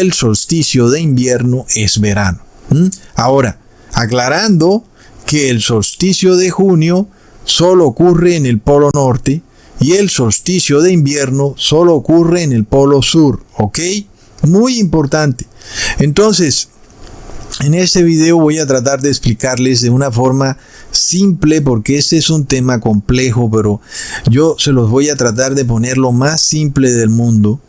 el solsticio de invierno es verano. Ahora, aclarando que el solsticio de junio solo ocurre en el polo norte y el solsticio de invierno solo ocurre en el polo sur, ¿ok? Muy importante. Entonces, en este video voy a tratar de explicarles de una forma simple, porque este es un tema complejo, pero yo se los voy a tratar de poner lo más simple del mundo.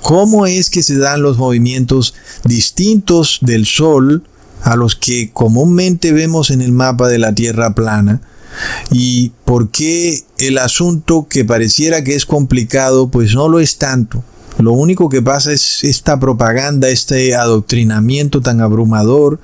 ¿Cómo es que se dan los movimientos distintos del Sol a los que comúnmente vemos en el mapa de la Tierra plana? ¿Y por qué el asunto que pareciera que es complicado, pues no lo es tanto? Lo único que pasa es esta propaganda, este adoctrinamiento tan abrumador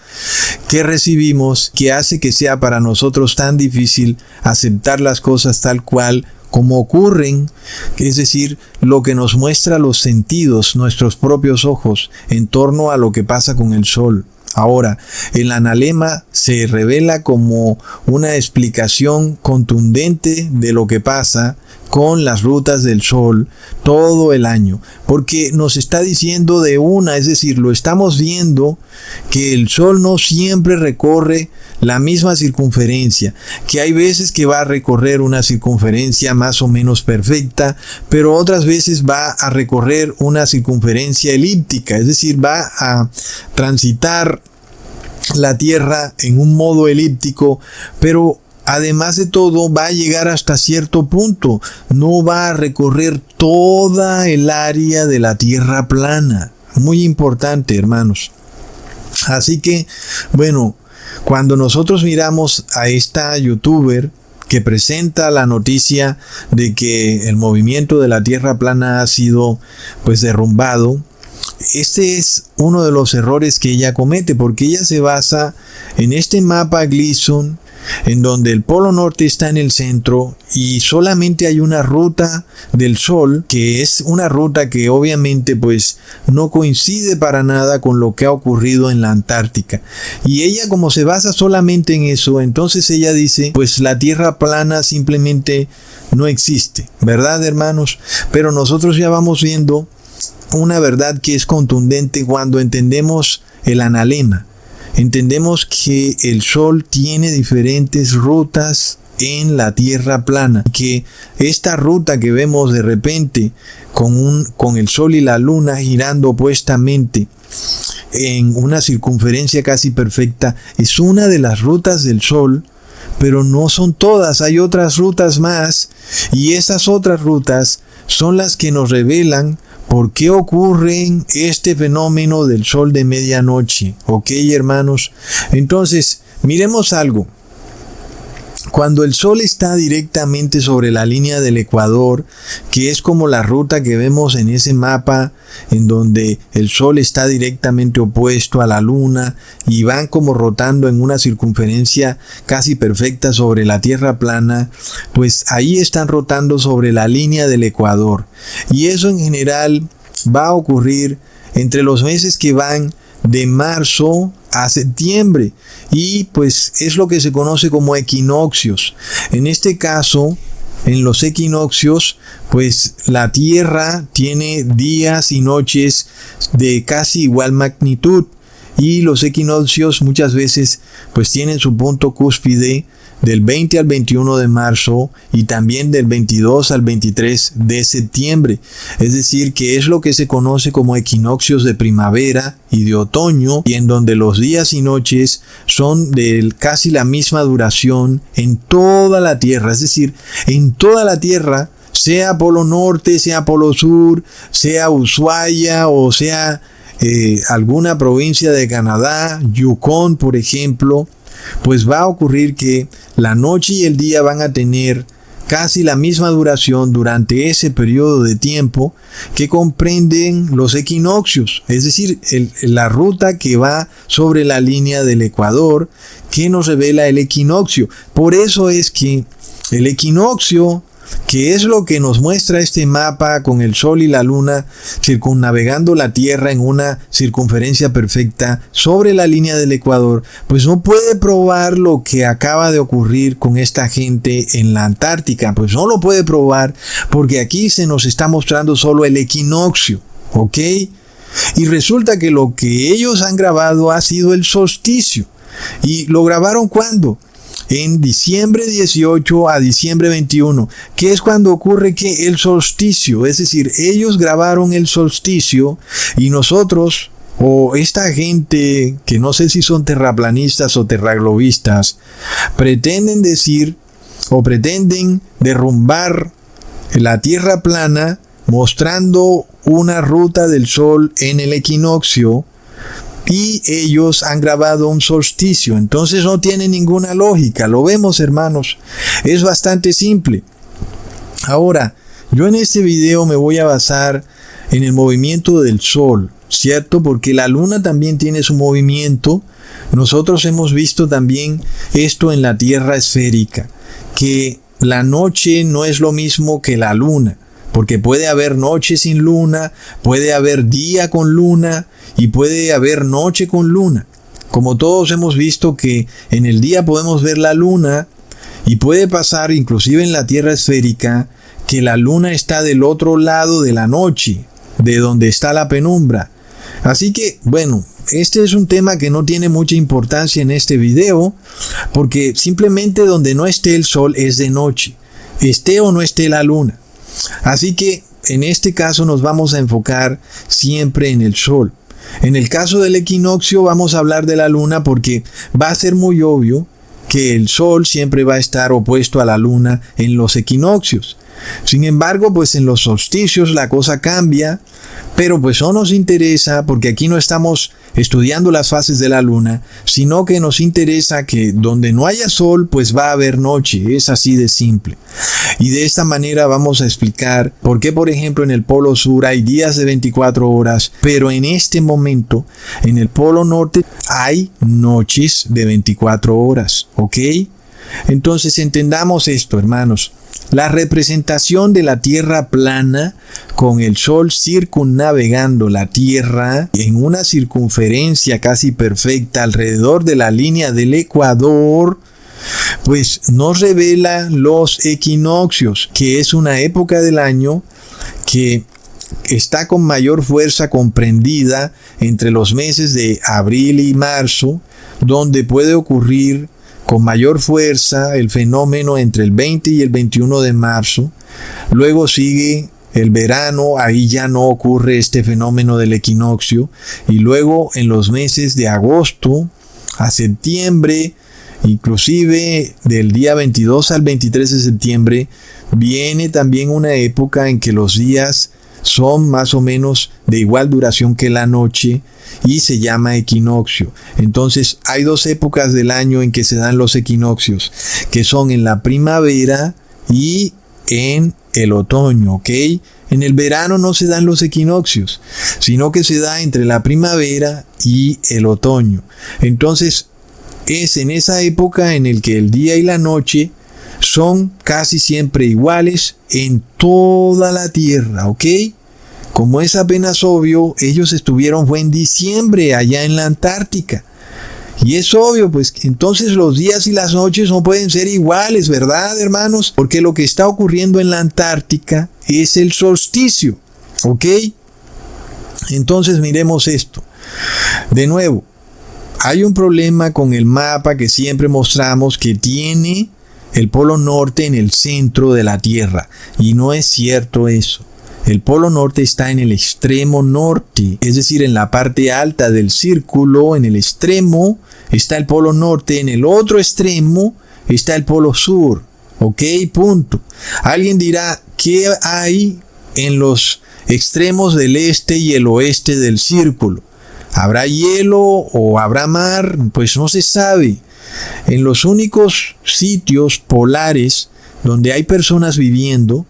que recibimos, que hace que sea para nosotros tan difícil aceptar las cosas tal cual como ocurren, es decir, lo que nos muestra los sentidos, nuestros propios ojos, en torno a lo que pasa con el Sol. Ahora, el analema se revela como una explicación contundente de lo que pasa con las rutas del Sol todo el año, porque nos está diciendo de una, es decir, lo estamos viendo, que el Sol no siempre recorre la misma circunferencia, que hay veces que va a recorrer una circunferencia más o menos perfecta, pero otras veces va a recorrer una circunferencia elíptica, es decir, va a transitar la Tierra en un modo elíptico, pero además de todo va a llegar hasta cierto punto, no va a recorrer toda el área de la Tierra plana. Muy importante, hermanos. Así que, bueno, cuando nosotros miramos a esta youtuber que presenta la noticia de que el movimiento de la Tierra plana ha sido pues derrumbado, este es uno de los errores que ella comete, porque ella se basa en este mapa Gleason, en donde el polo norte está en el centro y solamente hay una ruta del Sol, que es una ruta que obviamente pues no coincide para nada con lo que ha ocurrido en la Antártica. Y ella, como se basa solamente en eso, entonces ella dice, pues la Tierra plana simplemente no existe, ¿verdad, hermanos? Pero nosotros ya vamos viendo una verdad que es contundente cuando entendemos el analema. Entendemos que el Sol tiene diferentes rutas en la Tierra plana, que esta ruta que vemos de repente con el Sol y la Luna girando opuestamente en una circunferencia casi perfecta, es una de las rutas del Sol, pero no son todas, hay otras rutas más, y esas otras rutas son las que nos revelan ¿por qué ocurre este fenómeno del Sol de medianoche? ¿Ok, hermanos? Entonces, miremos algo. Cuando el Sol está directamente sobre la línea del Ecuador, que es como la ruta que vemos en ese mapa, en donde el Sol está directamente opuesto a la Luna y van como rotando en una circunferencia casi perfecta sobre la Tierra plana, pues ahí están rotando sobre la línea del Ecuador. Y eso en general va a ocurrir entre los meses que van de marzo a septiembre, y pues es lo que se conoce como equinoccios. En este caso, en los equinoccios, pues la Tierra tiene días y noches de casi igual magnitud, y los equinoccios muchas veces pues tienen su punto cúspide del 20 al 21 de marzo y también del 22 al 23 de septiembre. Es decir, que es lo que se conoce como equinoccios de primavera y de otoño, y en donde los días y noches son de casi la misma duración en toda la Tierra. Es decir, en toda la Tierra, sea polo norte, sea polo sur, sea Ushuaia o sea alguna provincia de Canadá, Yukon por ejemplo, pues va a ocurrir que la noche y el día van a tener casi la misma duración durante ese periodo de tiempo que comprenden los equinoccios, es decir, la ruta que va sobre la línea del Ecuador que nos revela el equinoccio. Por eso es que el equinoccio, que es lo que nos muestra este mapa con el Sol y la Luna circunnavegando la Tierra en una circunferencia perfecta sobre la línea del Ecuador, pues no puede probar lo que acaba de ocurrir con esta gente en la Antártica. Pues no lo puede probar porque aquí se nos está mostrando solo el equinoccio, ¿ok? Y resulta que lo que ellos han grabado ha sido el solsticio. ¿Y lo grabaron cuándo? En diciembre 18 a diciembre 21, que es cuando ocurre que el solsticio, es decir, ellos grabaron el solsticio y nosotros, o esta gente que no sé si son terraplanistas o terraglobistas, pretenden decir o pretenden derrumbar la tierra plana mostrando una ruta del sol en el equinoccio, y ellos han grabado un solsticio. Entonces no tiene ninguna lógica. Lo vemos, hermanos. Es bastante simple. Ahora, yo en este video me voy a basar en el movimiento del sol, ¿cierto? Porque la luna también tiene su movimiento. Nosotros hemos visto también esto en la Tierra esférica, que la noche no es lo mismo que la luna, porque puede haber noche sin luna, puede haber día con luna y puede haber noche con luna. Como todos hemos visto que en el día podemos ver la luna, y puede pasar inclusive en la Tierra esférica que la luna está del otro lado de la noche, de donde está la penumbra. Así que, bueno, este es un tema que no tiene mucha importancia en este video, porque simplemente donde no esté el sol es de noche, esté o no esté la luna. Así que en este caso nos vamos a enfocar siempre en el sol. En el caso del equinoccio vamos a hablar de la luna porque va a ser muy obvio que el sol siempre va a estar opuesto a la luna en los equinoccios. Sin embargo, pues en los solsticios la cosa cambia, pero pues no nos interesa porque aquí no estamos estudiando las fases de la luna, sino que nos interesa que donde no haya sol, pues va a haber noche. Es así de simple. Y de esta manera vamos a explicar por qué, por ejemplo, en el Polo Sur hay días de 24 horas, pero en este momento, en el Polo Norte, hay noches de 24 horas, ¿ok? Entonces entendamos esto, hermanos. La representación de la Tierra plana con el Sol circunnavegando la Tierra en una circunferencia casi perfecta alrededor de la línea del Ecuador, pues nos revela los equinoccios, que es una época del año que está con mayor fuerza comprendida entre los meses de abril y marzo, donde puede ocurrir con mayor fuerza el fenómeno entre el 20 y el 21 de marzo. Luego sigue el verano, ahí ya no ocurre este fenómeno del equinoccio. Y luego en los meses de agosto a septiembre, inclusive del día 22 al 23 de septiembre, viene también una época en que los días son más o menos de igual duración que la noche y se llama equinoccio. Entonces hay dos épocas del año en que se dan los equinoccios, que son en la primavera y en el otoño, ¿ok? En el verano no se dan los equinoccios, sino que se da entre la primavera y el otoño. Entonces es en esa época en el que el día y la noche son casi siempre iguales en toda la Tierra, ¿ok? Como es apenas obvio, ellos fue en diciembre allá en la Antártica. Y es obvio, pues, entonces los días y las noches no pueden ser iguales, ¿verdad, hermanos? Porque lo que está ocurriendo en la Antártica es el solsticio, ¿ok? Entonces miremos esto. De nuevo, hay un problema con el mapa que siempre mostramos que tiene el Polo Norte en el centro de la Tierra. Y no es cierto eso. El Polo Norte está en el extremo norte, es decir, en la parte alta del círculo, en el extremo está el Polo Norte, en el otro extremo está el Polo Sur. ¿Ok? Punto. Alguien dirá, ¿qué hay en los extremos del este y el oeste del círculo? ¿Habrá hielo o habrá mar? Pues no se sabe. En los únicos sitios polares donde hay personas viviendo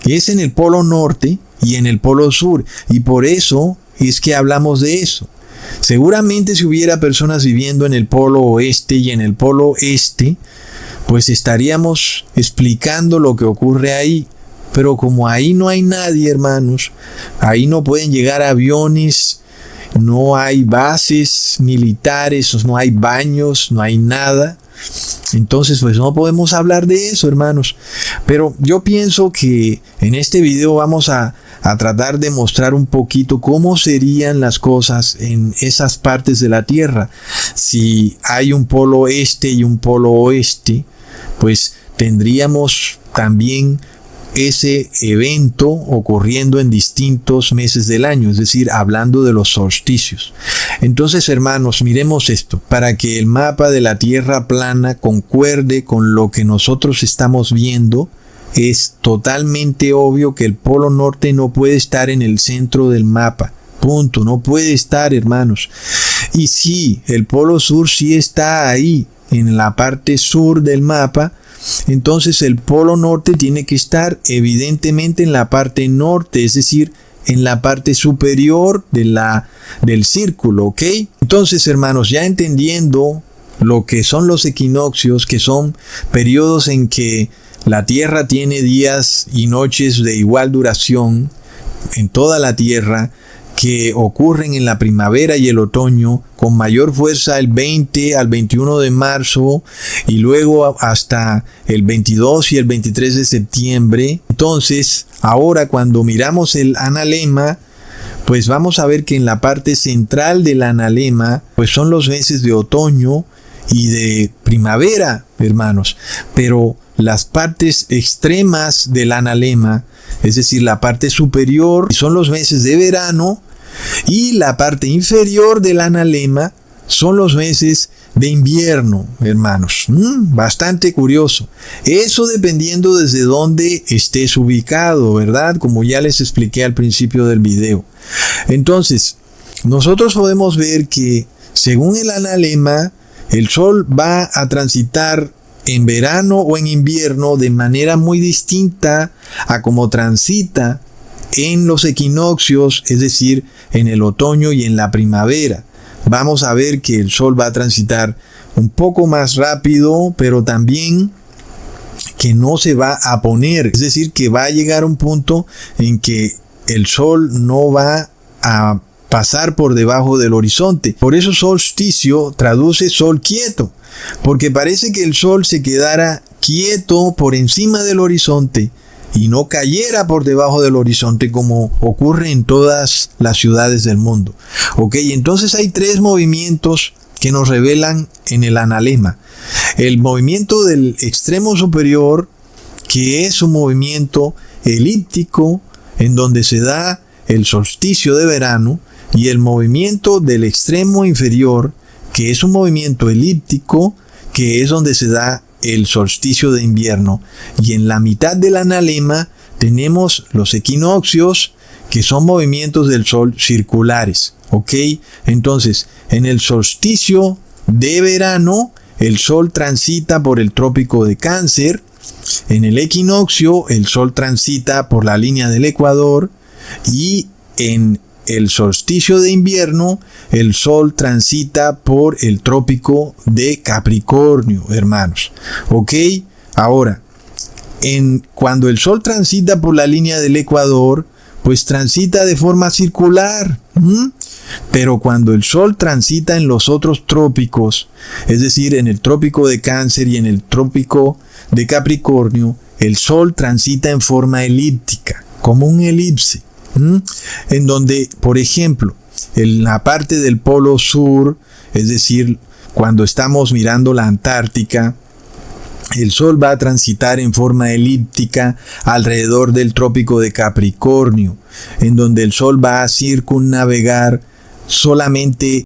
es en el Polo Norte y en el Polo Sur, y por eso es que hablamos de eso. Seguramente si hubiera personas viviendo en el Polo Oeste y en el Polo Este, pues estaríamos explicando lo que ocurre ahí. Pero como ahí no hay nadie, hermanos, ahí no pueden llegar aviones, no hay bases militares, no hay baños, no hay nada. Entonces, pues no podemos hablar de eso, hermanos. Pero yo pienso que en este video vamos a tratar de mostrar un poquito cómo serían las cosas en esas partes de la Tierra. Si hay un polo este y un polo oeste, pues tendríamos también ese evento ocurriendo en distintos meses del año, es decir, hablando de los solsticios. Entonces, hermanos, miremos esto, para que el mapa de la Tierra plana concuerde con lo que nosotros estamos viendo. Es totalmente obvio que el polo norte no puede estar en el centro del mapa. Punto, no puede estar, hermanos. Y sí, el polo sur sí está ahí, en la parte sur del mapa. Entonces el polo norte tiene que estar evidentemente en la parte norte, es decir, en la parte superior del círculo, ¿ok? Entonces, hermanos, ya entendiendo lo que son los equinoccios, que son periodos en que la Tierra tiene días y noches de igual duración en toda la Tierra, que ocurren en la primavera y el otoño, con mayor fuerza el 20 al 21 de marzo y luego hasta el 22 y el 23 de septiembre. Entonces, ahora cuando miramos el analema, pues vamos a ver que en la parte central del analema, pues son los meses de otoño y de primavera, hermanos. Pero las partes extremas del analema, es decir, la parte superior, son los meses de verano, y la parte inferior del analema son los meses de invierno, hermanos. Bastante curioso. Eso dependiendo desde dónde estés ubicado, ¿verdad? Como ya les expliqué al principio del video. Entonces, nosotros podemos ver que según el analema, el Sol va a transitar en verano o en invierno de manera muy distinta a como transita en los equinoccios, es decir, en el otoño y en la primavera. Vamos a ver que el Sol va a transitar un poco más rápido, pero también que no se va a poner, es decir, que va a llegar un punto en que el Sol no va a pasar por debajo del horizonte. Por eso solsticio traduce sol quieto, porque parece que el Sol se quedara quieto por encima del horizonte y no cayera por debajo del horizonte como ocurre en todas las ciudades del mundo. Ok, entonces hay tres movimientos que nos revelan en el analema. El movimiento del extremo superior, que es un movimiento elíptico en donde se da el solsticio de verano, y el movimiento del extremo inferior, que es un movimiento elíptico, que es donde se da el solsticio de invierno. Y en la mitad del analema tenemos los equinoccios, que son movimientos del Sol circulares. ¿Ok? Entonces, en el solsticio de verano, el Sol transita por el trópico de Cáncer. En el equinoccio, el Sol transita por la línea del Ecuador. Y en el solsticio de invierno, el Sol transita por el trópico de Capricornio, hermanos. ¿Ok? Ahora, cuando el Sol transita por la línea del Ecuador, pues transita de forma circular. Pero cuando el Sol transita en los otros trópicos, es decir, en el trópico de Cáncer y en el trópico de Capricornio, el Sol transita en forma elíptica, como un elipse. En donde, por ejemplo, en la parte del polo sur, es decir, cuando estamos mirando la Antártica, el Sol va a transitar en forma elíptica alrededor del trópico de Capricornio, en donde el Sol va a circunnavegar solamente